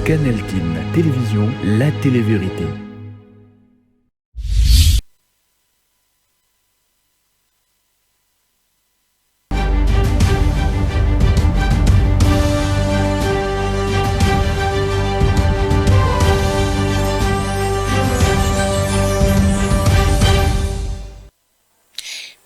Canal Team Télévision, la télé-vérité.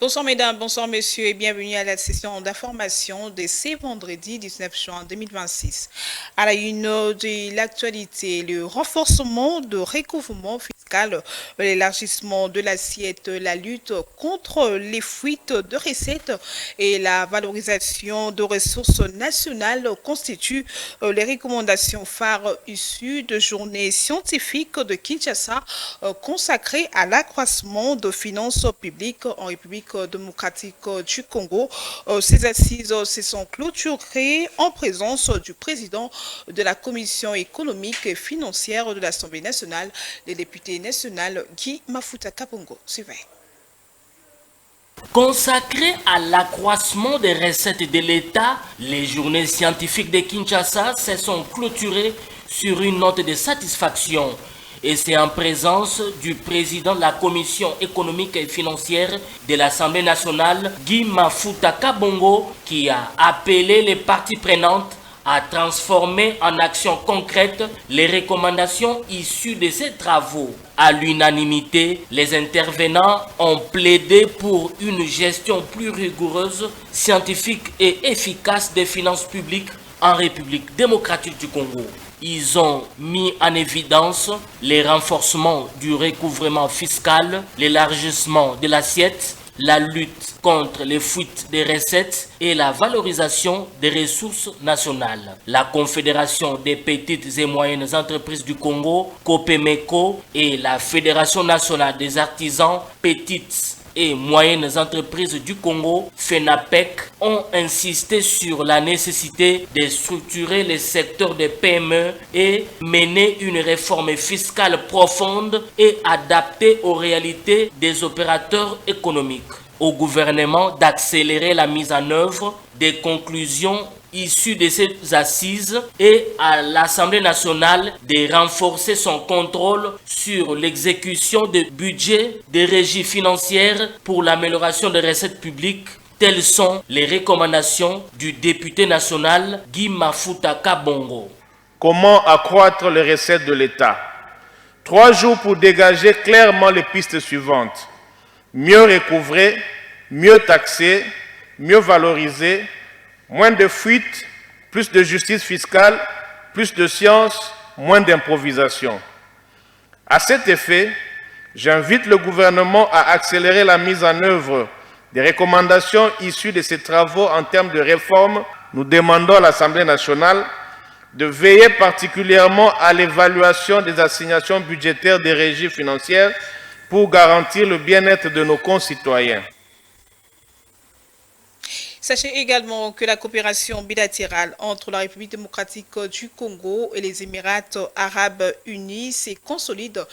Bonsoir mesdames, bonsoir messieurs et bienvenue à la session d'information de ce vendredi 19 juin 2026. À la une de l'actualité, le renforcement de recouvrement fiscal, l'élargissement de l'assiette, la lutte contre les fuites de recettes et la valorisation de ressources nationales constituent les recommandations phares issues de journées scientifiques de Kinshasa consacrées à l'accroissement de finances publiques en République démocratique du Congo. Ces assises se sont clôturées en présence du président de la Commission économique et financière de l'Assemblée nationale, le député national Guy Mafuta Kabongo. Suivez. Consacrées à l'accroissement des recettes de l'État, les journées scientifiques de Kinshasa se sont clôturées sur une note de satisfaction. Et c'est en présence du président de la Commission économique et financière de l'Assemblée nationale, Guy Mafuta Kabongo, qui a appelé les parties prenantes à transformer en actions concrètes les recommandations issues de ces travaux. À l'unanimité, les intervenants ont plaidé pour une gestion plus rigoureuse, scientifique et efficace des finances publiques en République démocratique du Congo. Ils ont mis en évidence les renforcements du recouvrement fiscal, l'élargissement de l'assiette, la lutte contre les fuites des recettes et la valorisation des ressources nationales. La Confédération des petites et moyennes entreprises du Congo, COPEMECO, et la Fédération nationale des artisans, petites et moyennes entreprises du Congo, FENAPEC, ont insisté sur la nécessité de structurer les secteurs des PME et mener une réforme fiscale profonde et adaptée aux réalités des opérateurs économiques. Au gouvernement d'accélérer la mise en œuvre des conclusions issues de ces assises et à l'Assemblée nationale de renforcer son contrôle sur l'exécution des budgets des régies financières pour l'amélioration des recettes publiques. Telles sont les recommandations du député national Guy Mafuta Kabongo. Comment accroître les recettes de l'État? 3 jours pour dégager clairement les pistes suivantes. Mieux recouvrer, mieux taxer, mieux valoriser, moins de fuites, plus de justice fiscale, plus de science, moins d'improvisation. À cet effet, j'invite le gouvernement à accélérer la mise en œuvre des recommandations issues de ces travaux en termes de réforme. Nous demandons à l'Assemblée nationale de veiller particulièrement à l'évaluation des assignations budgétaires des régies financières pour garantir le bien-être de nos concitoyens. Sachez également que la coopération bilatérale entre la République démocratique du Congo et les Émirats arabes unis se consolide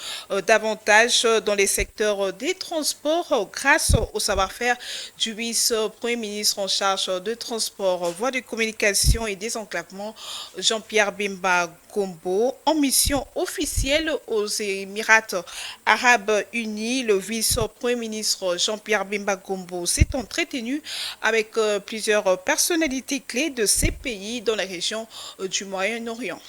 davantage dans les secteurs des transports grâce au savoir-faire du vice-premier ministre en charge de transport, voies de communication et désenclavement, Jean-Pierre Bemba Gombo. En mission officielle aux Émirats arabes unis, le vice-premier ministre Jean-Pierre Bemba Gombo s'est entretenu avec plusieurs personnalités clés de ces pays dans la région du Moyen-Orient.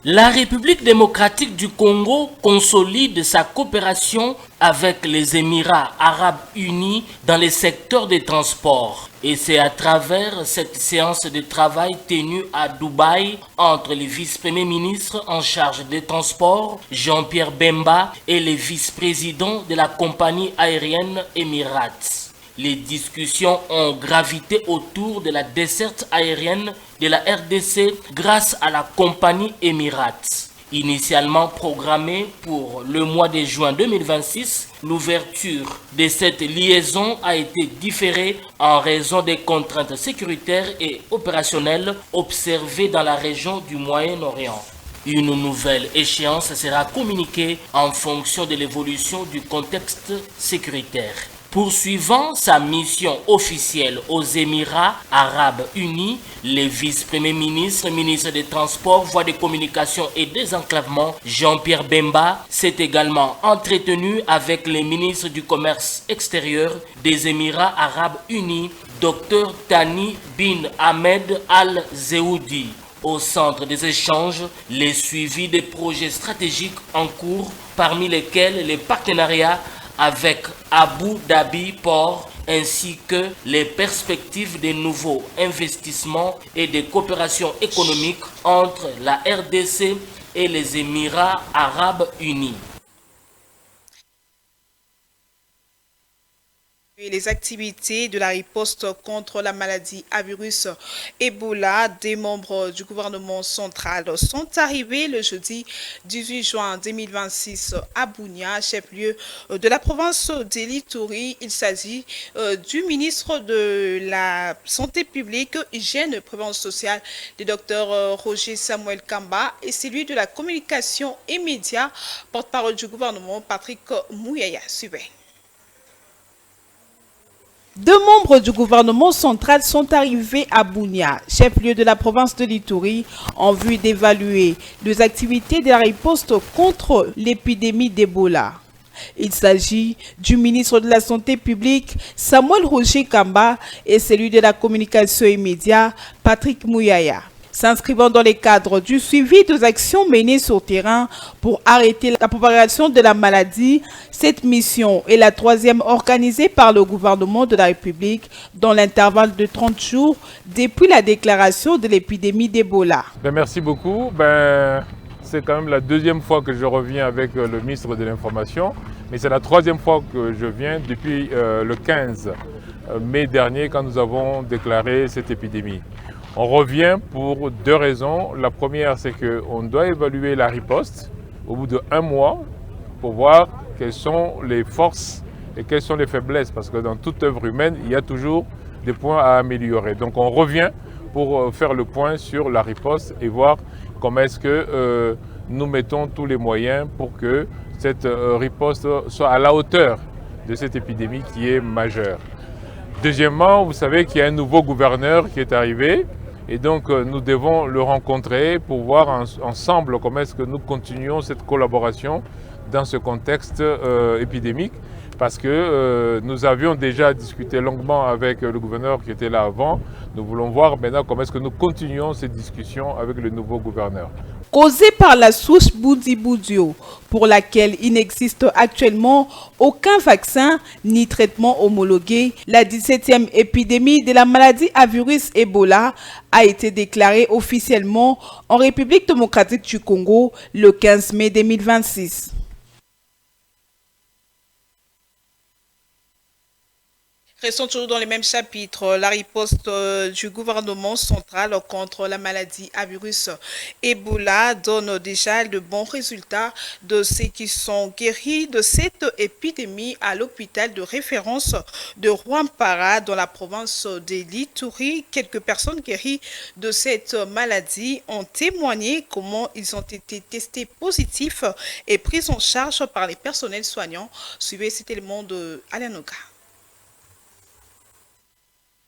La République démocratique du Congo consolide sa coopération avec les Émirats arabes unis dans les secteurs des transports. Et c'est à travers cette séance de travail tenue à Dubaï entre le vice-premier ministre en charge des transports, Jean-Pierre Bemba, et le vice-président de la compagnie aérienne Emirates. Les discussions ont gravité autour de la desserte aérienne de la RDC grâce à la compagnie Emirates. Initialement programmée pour le mois de juin 2026, l'ouverture de cette liaison a été différée en raison des contraintes sécuritaires et opérationnelles observées dans la région du Moyen-Orient. Une nouvelle échéance sera communiquée en fonction de l'évolution du contexte sécuritaire. Poursuivant sa mission officielle aux Émirats Arabes Unis, le vice-premier ministre, ministre des Transports, Voies de communication et désenclavement, Jean-Pierre Bemba, s'est également entretenu avec le ministre du Commerce extérieur des Émirats Arabes Unis, Dr Thani bin Ahmed Al-Zeoudi. Au centre des échanges, les suivis des projets stratégiques en cours, parmi lesquels les partenariats avec Abu Dhabi Port, ainsi que les perspectives de nouveaux investissements et de coopération économique entre la RDC et les Émirats Arabes Unis. Les activités de la riposte contre la maladie à virus Ebola des membres du gouvernement central sont arrivés le jeudi 18 juin 2026 à Bunia, chef-lieu de la province de l'Ituri. Il s'agit du ministre de la Santé publique, Hygiène et Prévention sociale, le docteur Roger Samuel Kamba, et celui de la communication et médias, porte-parole du gouvernement, Patrick Mouyaya. Suivez. Deux membres du gouvernement central sont arrivés à Bunia, chef-lieu de la province de l'Ituri, en vue d'évaluer les activités de la riposte contre l'épidémie d'Ebola. Il s'agit du ministre de la Santé publique, Samuel Roger Kamba, et celui de la communication et médias, Patrick Mouyaya. S'inscrivant dans les cadres du suivi des actions menées sur terrain pour arrêter la propagation de la maladie, cette mission est la troisième organisée par le gouvernement de la République dans l'intervalle de 30 jours depuis la déclaration de l'épidémie d'Ebola. Merci beaucoup. C'est quand même la deuxième fois que je reviens avec le ministre de l'Information, mais c'est la troisième fois que je viens depuis le 15 mai dernier quand nous avons déclaré cette épidémie. On revient pour deux raisons. La première, c'est qu'on doit évaluer la riposte au bout de 1 mois pour voir quelles sont les forces et quelles sont les faiblesses. Parce que dans toute œuvre humaine, il y a toujours des points à améliorer. Donc on revient pour faire le point sur la riposte et voir comment est-ce que nous mettons tous les moyens pour que cette riposte soit à la hauteur de cette épidémie qui est majeure. Deuxièmement, vous savez qu'il y a un nouveau gouverneur qui est arrivé. Et donc, nous devons le rencontrer pour voir ensemble comment est-ce que nous continuons cette collaboration dans ce contexte épidémique. Parce que nous avions déjà discuté longuement avec le gouverneur qui était là avant. Nous voulons voir maintenant comment est-ce que nous continuons cette discussion avec le nouveau gouverneur. Causée par la souche Boudi-Boudio, pour laquelle il n'existe actuellement aucun vaccin ni traitement homologué, la 17e épidémie de la maladie à virus Ebola a été déclarée officiellement en République démocratique du Congo le 15 mai 2026. Restons toujours dans les mêmes chapitres. La riposte du gouvernement central contre la maladie à virus Ebola donne déjà de bons résultats de ceux qui sont guéris de cette épidémie à l'hôpital de référence de Rwampara dans la province de l'Ituri. Quelques personnes guéries de cette maladie ont témoigné comment ils ont été testés positifs et pris en charge par les personnels soignants. Suivez cet élément de Alanoga.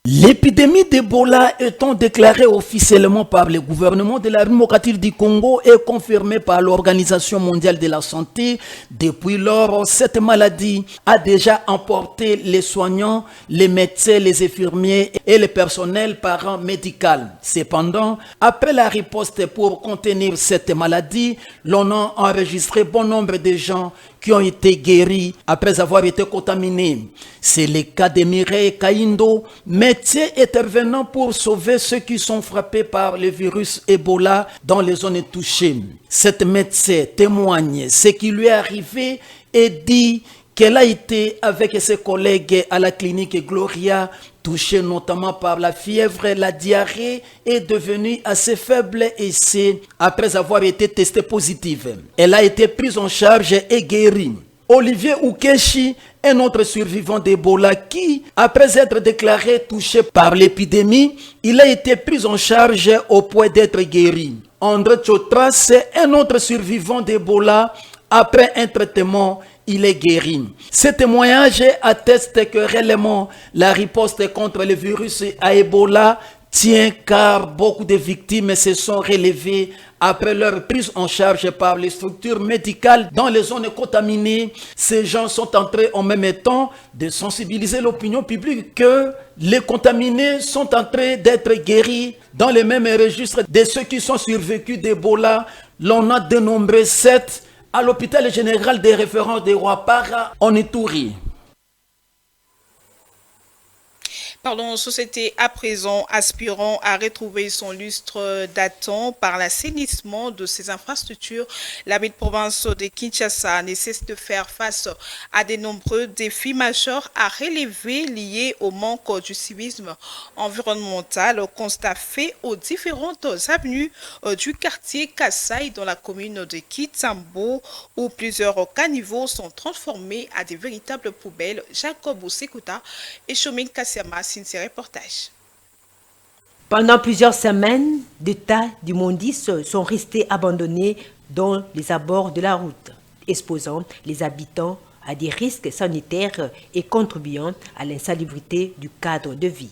L'épidémie d'Ebola étant déclarée officiellement par le gouvernement de la République démocratique du Congo et confirmée par l'Organisation mondiale de la santé, depuis lors, cette maladie a déjà emporté les soignants, les médecins, les infirmiers et le personnel paramédical. Cependant, après la riposte pour contenir cette maladie, l'on a enregistré bon nombre de gens qui ont été guéris après avoir été contaminés. C'est le cas de Mireille Kaindo, médecin intervenant pour sauver ceux qui sont frappés par le virus Ebola dans les zones touchées. Cette médecin témoigne ce qui lui est arrivé et dit qu'elle a été avec ses collègues à la clinique Gloria, touchée notamment par la fièvre, la diarrhée, est devenue assez faible et c'est après avoir été testée positive. Elle a été prise en charge et guérie. Olivier Ukeshi, un autre survivant d'Ebola qui, après être déclaré touché par l'épidémie, il a été pris en charge au point d'être guéri. André Chotras, un autre survivant d'Ebola, après un traitement, il est guéri. Ce témoignage atteste que réellement la riposte contre le virus à Ebola tient car beaucoup de victimes se sont relevées après leur prise en charge par les structures médicales dans les zones contaminées. Ces gens sont en train en même temps de sensibiliser l'opinion publique que les contaminés sont en train d'être guéris dans les mêmes registres de ceux qui sont survécus d'Ebola. L'on a dénombré 7 à l'hôpital général des références de Ouapara en Ituri. Pardon, société à présent aspirant à retrouver son lustre datant par l'assainissement de ses infrastructures, la ville province de Kinshasa ne cesse de faire face à de nombreux défis majeurs à relever liés au manque du civisme environnemental, constat fait aux différentes avenues du quartier Kassai dans la commune de Kitambo où plusieurs caniveaux sont transformés à de véritables poubelles. Jacob Osekuta et Chomin Kassiama. Ces reportages. Pendant plusieurs semaines, des tas d'immondices sont restés abandonnés dans les abords de la route, exposant les habitants à des risques sanitaires et contribuant à l'insalubrité du cadre de vie.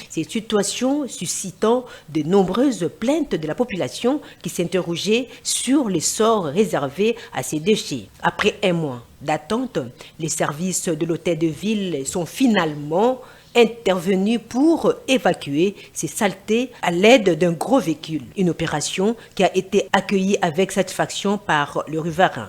Ces situations suscitant de nombreuses plaintes de la population qui s'interrogeait sur les sorts réservés à ces déchets. Après un mois d'attente, les services de l'hôtel de ville sont finalement intervenu pour évacuer ces saletés à l'aide d'un gros véhicule. Une opération qui a été accueillie avec satisfaction par le riverain,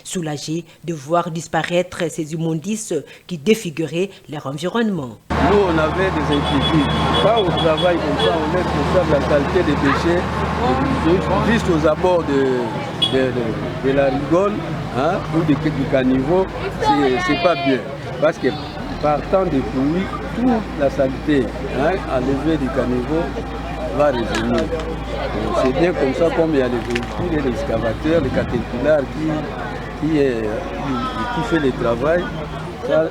soulagé de voir disparaître ces immondices qui défiguraient leur environnement. Nous, on avait des inquiétudes. Quand on travaille comme ça, on est responsable de la qualité des déchets, juste aux abords de la rigole ou du caniveau, c'est pas bien. Parce que partant des pluies, toute la saleté enlevée du caniveau va revenir. C'est bien comme ça, comme il y a les véhicules, les excavateurs, les caterpillars qui fait le travail. Ça,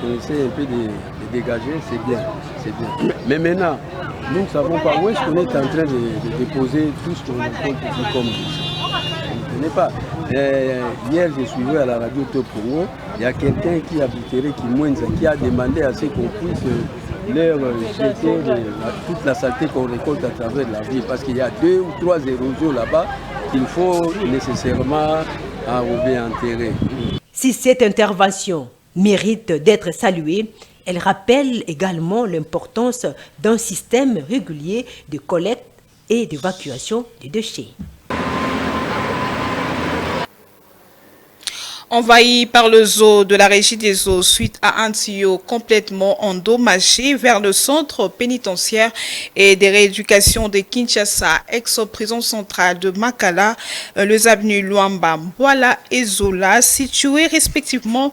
on essaie un peu de dégager, c'est bien. Mais maintenant, nous ne savons pas où est-ce qu'on est en train de déposer tout ce qu'on récolte ici comme on ne connaît pas. Hier, je suivais à la radio Top Congo, il y a quelqu'un qui habiterait qui a demandé à ce qu'on puisse leur jeter toute la saleté qu'on récolte à travers la ville. Parce qu'il y a 2 ou 3 érosions là-bas qu'il faut nécessairement enrober, enterrer. Si cette intervention mérite d'être saluée, elle rappelle également l'importance d'un système régulier de collecte et d'évacuation des déchets. Envahi par le zoo de la régie des eaux suite à un tuyau complètement endommagé vers le centre pénitentiaire et de rééducation de Kinshasa, ex-prison centrale de Makala, les avenues Luamba, Mbwala et Zola, situées respectivement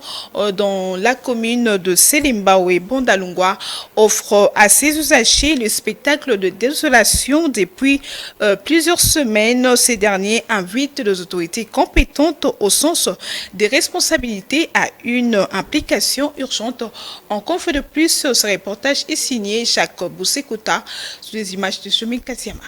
dans la commune de Selimbawe et Bondalungwa, offrent à ses usagers le spectacle de désolation depuis plusieurs semaines. Ces derniers invitent les autorités compétentes au sens des responsabilités à une implication urgente. En conflit de plus, ce reportage est signé Jacob Osekuta sous les images de Chomin Kassiama.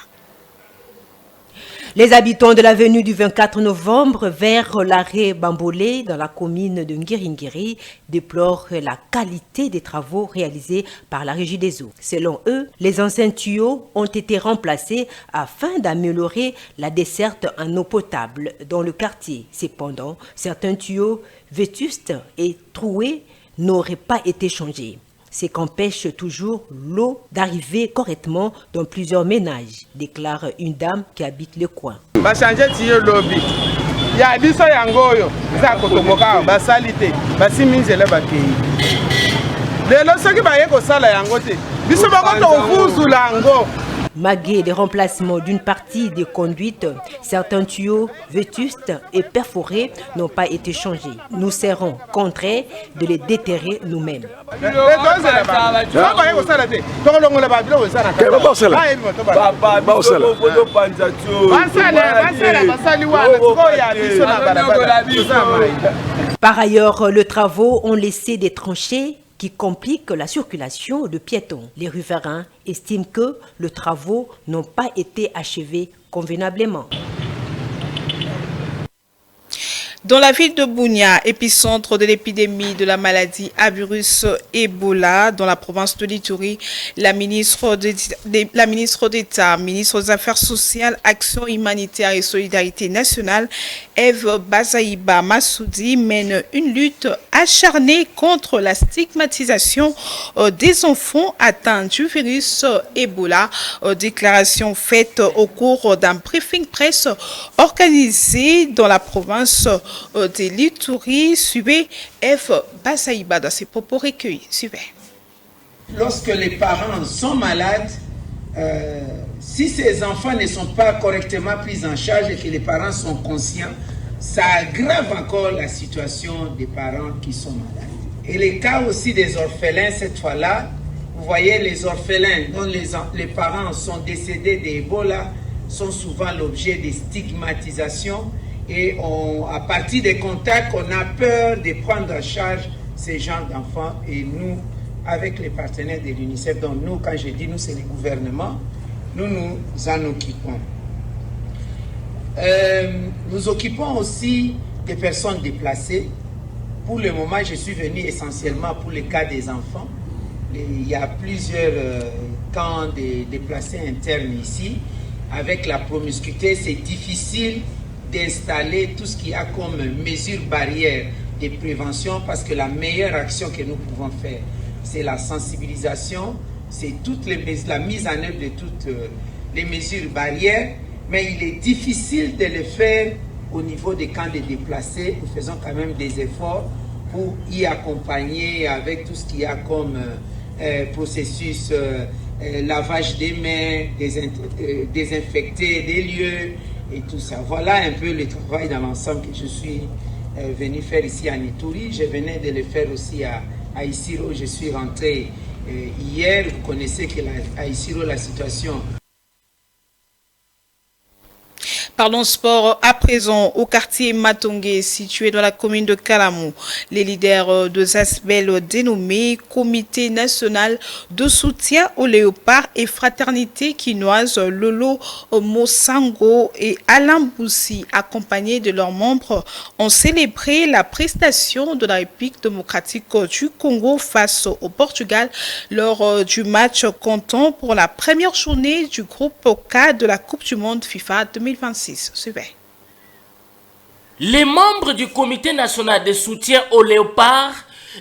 Les habitants de l'avenue du 24 novembre vers l'arrêt Bambolé dans la commune de Ngiringiri déplorent la qualité des travaux réalisés par la Régie des eaux. Selon eux, les anciens tuyaux ont été remplacés afin d'améliorer la desserte en eau potable dans le quartier. Cependant, certains tuyaux vétustes et troués n'auraient pas été changés. Ce qu'empêche toujours l'eau d'arriver correctement dans plusieurs ménages, déclare une dame qui habite le coin. Malgré les remplacements d'une partie des conduites, certains tuyaux vétustes et perforés n'ont pas été changés. Nous serons contraints de les déterrer nous-mêmes. Par ailleurs, les travaux ont laissé des tranchées qui compliquent la circulation de piétons. Les riverains estiment que les travaux n'ont pas été achevés convenablement. Dans la ville de Bunia, épicentre de l'épidémie de la maladie à virus Ebola dans la province de l'Ituri, la ministre d'État, ministre des Affaires sociales, Action humanitaire et solidarité nationale, Eve Bazaïba Massoudi, mène une lutte acharnée contre la stigmatisation des enfants atteints du virus Ebola. Déclaration faite au cours d'un briefing presse organisé dans la province de l'Ituri. Suivez Eve Bazaïba dans ses propos recueillis. Suivez. Lorsque les parents sont malades, si ces enfants ne sont pas correctement pris en charge et que les parents sont conscients, ça aggrave encore la situation des parents qui sont malades. Et les cas aussi des orphelins, cette fois-là, vous voyez, les orphelins dont les parents sont décédés d'Ebola sont souvent l'objet de stigmatisation et à partir des contacts, on a peur de prendre en charge ces gens d'enfants. Et nous, avec les partenaires de l'UNICEF, donc nous, quand je dis nous, c'est le gouvernement, nous nous en occupons. Nous occupons aussi des personnes déplacées. Pour le moment, je suis venu essentiellement pour le cas des enfants. Il y a plusieurs camps de déplacés internes ici. Avec la promiscuité, c'est difficile d'installer tout ce qu'il y a comme mesures barrières de prévention parce que la meilleure action que nous pouvons faire, c'est la sensibilisation, c'est la mise en œuvre de toutes les mesures barrières, mais il est difficile de le faire au niveau des camps de déplacés. Nous faisons quand même des efforts pour y accompagner avec tout ce qu'il y a comme processus lavage des mains, désinfecter des lieux et tout ça. Voilà un peu le travail dans l'ensemble que je suis venu faire ici à Ituri. Je venais de le faire aussi à Isiro. Je suis rentré hier. Vous connaissez qu'à Isiro, la situation... Parlons sport à présent au quartier Matongé, situé dans la commune de Kalamou. Les leaders de Zasbel dénommé Comité national de soutien aux léopards et fraternité quinoise Lolo Mosango et Alain Boussi, accompagnés de leurs membres, ont célébré la prestation de la République démocratique du Congo face au Portugal lors du match comptant pour la première journée du groupe K de la Coupe du Monde FIFA 2026. Suivez. Les membres du Comité national de soutien aux léopards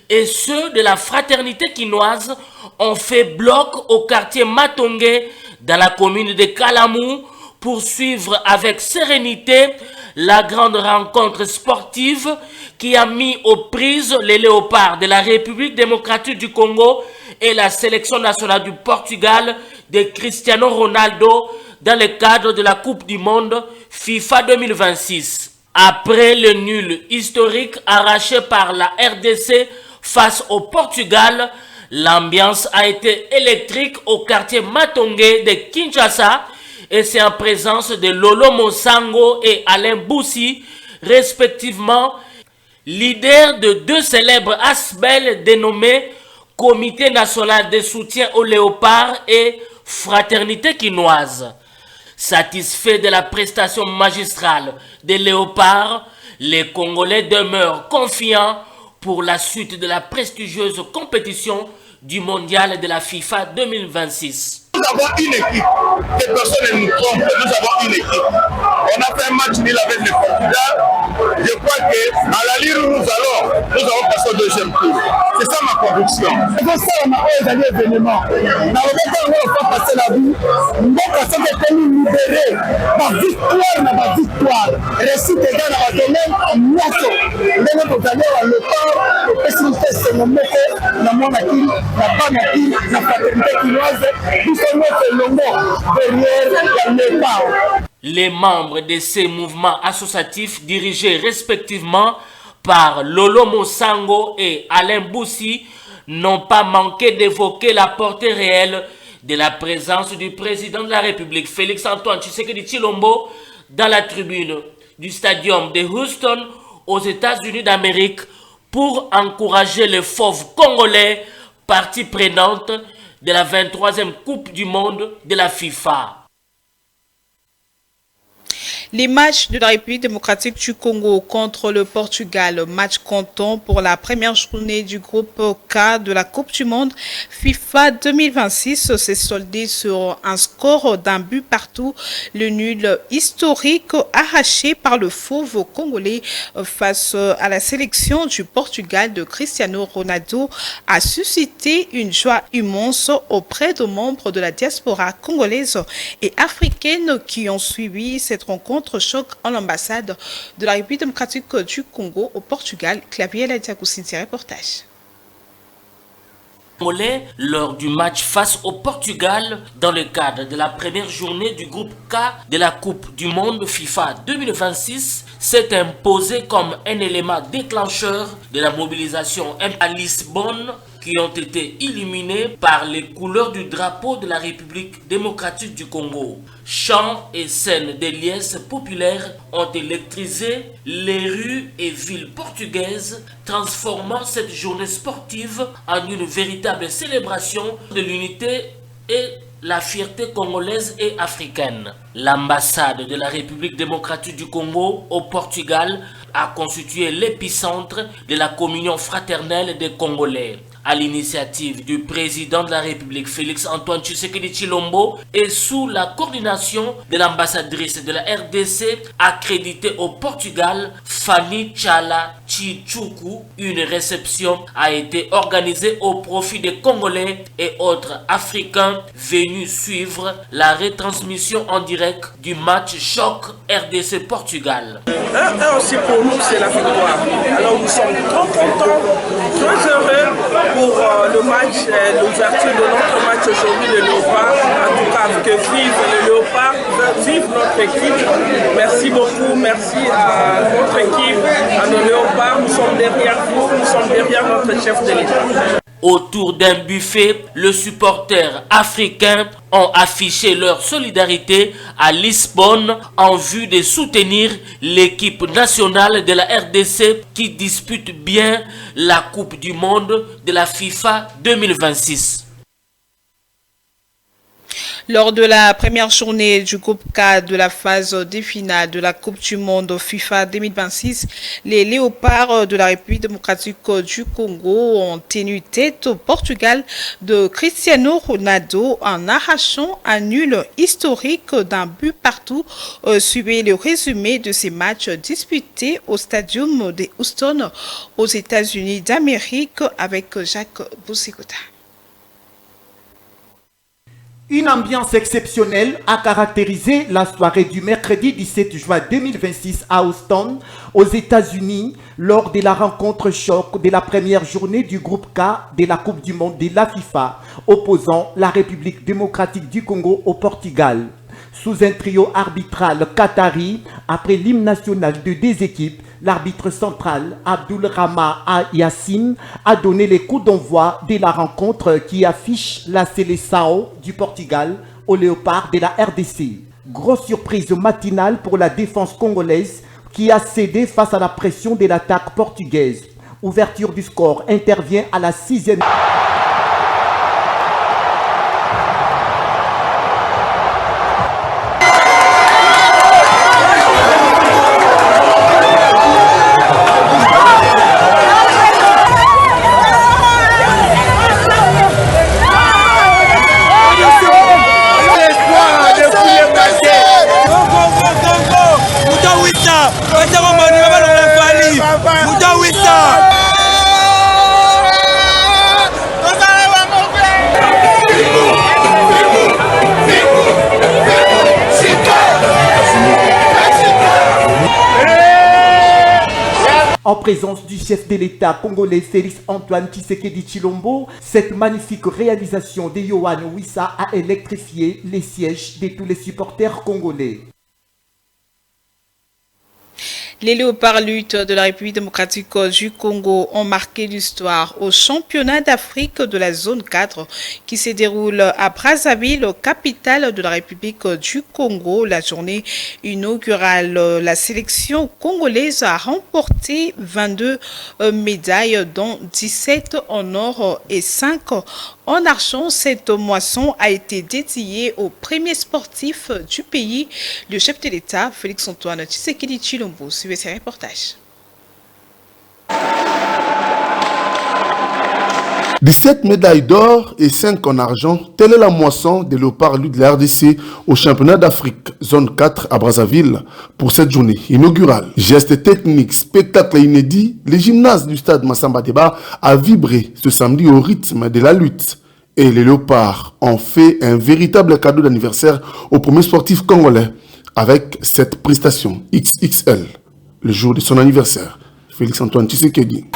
et ceux de la fraternité quinoise ont fait bloc au quartier Matongé dans la commune de Kalamou pour suivre avec sérénité la grande rencontre sportive qui a mis aux prises les léopards de la République démocratique du Congo et la sélection nationale du Portugal de Cristiano Ronaldo dans le cadre de la Coupe du Monde FIFA 2026. Après le nul historique arraché par la RDC face au Portugal, l'ambiance a été électrique au quartier Matongé de Kinshasa et c'est en présence de Lolo Mosango et Alain Boussi, respectivement, leaders de deux célèbres asbels dénommés Comité national de soutien aux léopards et Fraternité quinoise. Satisfaits de la prestation magistrale des léopards, les Congolais demeurent confiants pour la suite de la prestigieuse compétition du mondial de la FIFA 2026. Nous avons une équipe, que personne ne nous trompe, nous avons une équipe. On a fait un match nul avec le Portugal. Je crois qu'à la lire où nous allons passer au deuxième tour. C'est ça ma conviction. C'est pour ça qu'on a eu des événements. Dans le moment où on va passer la vie, nous avons nous libérer par victoire. Récit des gars dans le domaine, nous avons allé à l'auteur, et si nous faisons ce moment, nous avons la banatine, la fraternité quinoise, les membres de ces mouvements associatifs dirigés respectivement par Lolo Mosango et Alain Boussi n'ont pas manqué d'évoquer la portée réelle de la présence du président de la République, Félix Antoine Tshisekedi Tshilombo, dans la tribune du stadium de Houston aux États-Unis d'Amérique pour encourager les fauves congolais, partie prenante de la 23e Coupe du Monde de la FIFA. Les matchs de la République démocratique du Congo contre le Portugal, match comptant pour la première journée du groupe K de la Coupe du Monde FIFA 2026, s'est soldé sur un score d'un but partout. Le nul historique arraché par le fauve congolais face à la sélection du Portugal de Cristiano Ronaldo a suscité une joie immense auprès de membres de la diaspora congolaise et africaine qui ont suivi cette rencontre choc en l'ambassade de la République démocratique du Congo au Portugal. Clavier Ladiakoussinti, reportage. Lors du match face au Portugal dans le cadre de la première journée du groupe K de la Coupe du Monde FIFA 2026 s'est imposé comme un élément déclencheur de la mobilisation à Lisbonne qui ont été illuminés par les couleurs du drapeau de la République démocratique du Congo. Chants et scènes des liesses populaires ont électrisé les rues et villes portugaises, transformant cette journée sportive en une véritable célébration de l'unité et la fierté congolaise et africaine. L'ambassade de la République démocratique du Congo au Portugal a constitué l'épicentre de la communion fraternelle des Congolais. À l'initiative du président de la République Félix Antoine Tshisekedi Tshilombo et sous la coordination de l'ambassadrice de la RDC accréditée au Portugal, Fanny Tchala Chichuku, une réception a été organisée au profit des Congolais et autres Africains venus suivre la retransmission en direct du match choc RDC-Portugal. Un aussi pour nous, c'est la victoire. Alors nous sommes trop contents, très heureux pour le match, l'ouverture de notre match aujourd'hui, le Léopard. En tout cas, que vive le Léopard, vive notre équipe. Merci beaucoup, merci à notre équipe, à nos Léopards. Nous sommes derrière vous, nous sommes derrière notre chef de l'État. Autour d'un buffet, les supporters africains ont affiché leur solidarité à Lisbonne en vue de soutenir l'équipe nationale de la RDC qui dispute bien la Coupe du Monde de la FIFA 2026. Lors de la première journée du groupe K de la phase des finales de la Coupe du Monde FIFA 2026, les Léopards de la République démocratique du Congo ont tenu tête au Portugal de Cristiano Ronaldo en arrachant un nul historique d'un but partout. Suivez le résumé de ces matchs disputés au Stadium de Houston aux États-Unis d'Amérique avec Jacques Boussikota. Une ambiance exceptionnelle a caractérisé la soirée du mercredi 17 juin 2026 à Houston, aux États-Unis, lors de la rencontre choc de la première journée du groupe K de la Coupe du Monde de la FIFA, opposant la République démocratique du Congo au Portugal. Sous un trio arbitral qatari, après l'hymne national de deux équipes, l'arbitre central, Abdul Rama Yassine, a donné les coups d'envoi de la rencontre qui affiche la Seleção du Portugal au Léopard de la RDC. Grosse surprise matinale pour la défense congolaise qui a cédé face à la pression de l'attaque portugaise. Ouverture du score intervient à la 6e. En présence du chef de l'État congolais Félix Antoine Tshisekedi Tshilombo, cette magnifique réalisation de Yohan Wissa a électrifié les sièges de tous les supporters congolais. Les Léopards luttes de la République démocratique du Congo ont marqué l'histoire au championnat d'Afrique de la zone 4 qui se déroule à Brazzaville, capitale de la République du Congo. La journée inaugurale, la sélection congolaise a remporté 22 médailles, dont 17 en or et 5 En argent, cette moisson a été dédiée aux premiers sportifs du pays. Le chef de l'État, Félix-Antoine Tshisekedi Tshilombo, suivait ses reportages. 17 médailles d'or et 5 en argent, telle est la moisson des léopards de la RDC au championnat d'Afrique, zone 4 à Brazzaville, pour cette journée inaugurale. Gestes techniques, spectacles inédits, les gymnases du stade Massamba Déba a vibré ce samedi au rythme de la lutte. Et les léopards ont fait un véritable cadeau d'anniversaire aux premiers sportifs congolais avec cette prestation XXL, le jour de son anniversaire. Félix-Antoine Tshisekedi.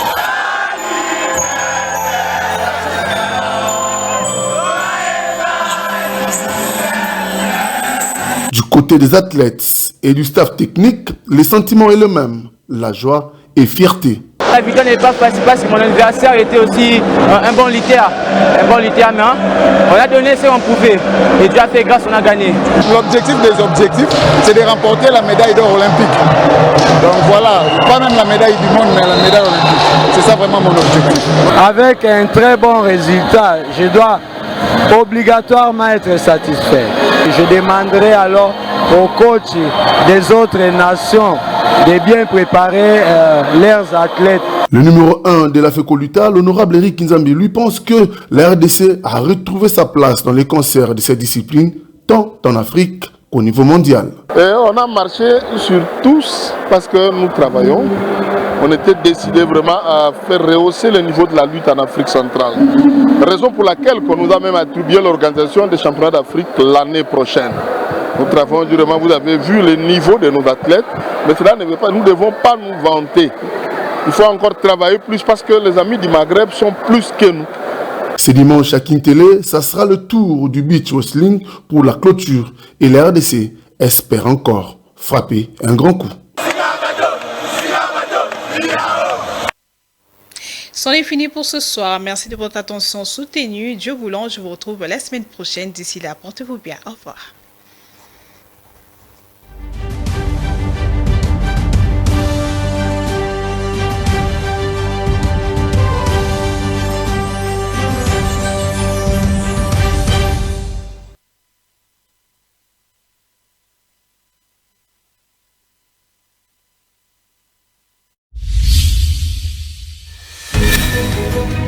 Du côté des athlètes et du staff technique, les sentiments est le même, la joie et fierté. La victoire n'est pas facile parce que mon adversaire était aussi un bon lutteur, mais on a donné ce qu'on pouvait et Dieu a fait grâce, on a gagné. L'objectif des objectifs, c'est de remporter la médaille d'or olympique. Donc voilà, pas même la médaille du monde, mais la médaille olympique. C'est ça vraiment mon objectif. Avec un très bon résultat, je dois obligatoirement être satisfait. Je demanderai alors aux coachs des autres nations de bien préparer leurs athlètes. Le numéro 1 de la FECOLUTA, l'honorable Eric Kinzambi, lui pense que la RDC a retrouvé sa place dans les concerts de cette discipline, tant en Afrique qu'au niveau mondial. Et on a marché sur tous parce que nous travaillons. On était décidé vraiment à faire rehausser le niveau de la lutte en Afrique centrale. Raison pour laquelle on nous a même attribué l'organisation des championnats d'Afrique l'année prochaine. Nous travaillons durement, vous avez vu le niveau de nos athlètes, mais cela ne veut pas, nous ne devons pas nous vanter. Il faut encore travailler plus parce que les amis du Maghreb sont plus que nous. Ce dimanche à Kintele, ça sera le tour du beach wrestling pour la clôture et la RDC espère encore frapper un grand coup. C'en est fini pour ce soir. Merci de votre attention soutenue. Dieu voulant, je vous retrouve la semaine prochaine. D'ici là, portez-vous bien. Au revoir.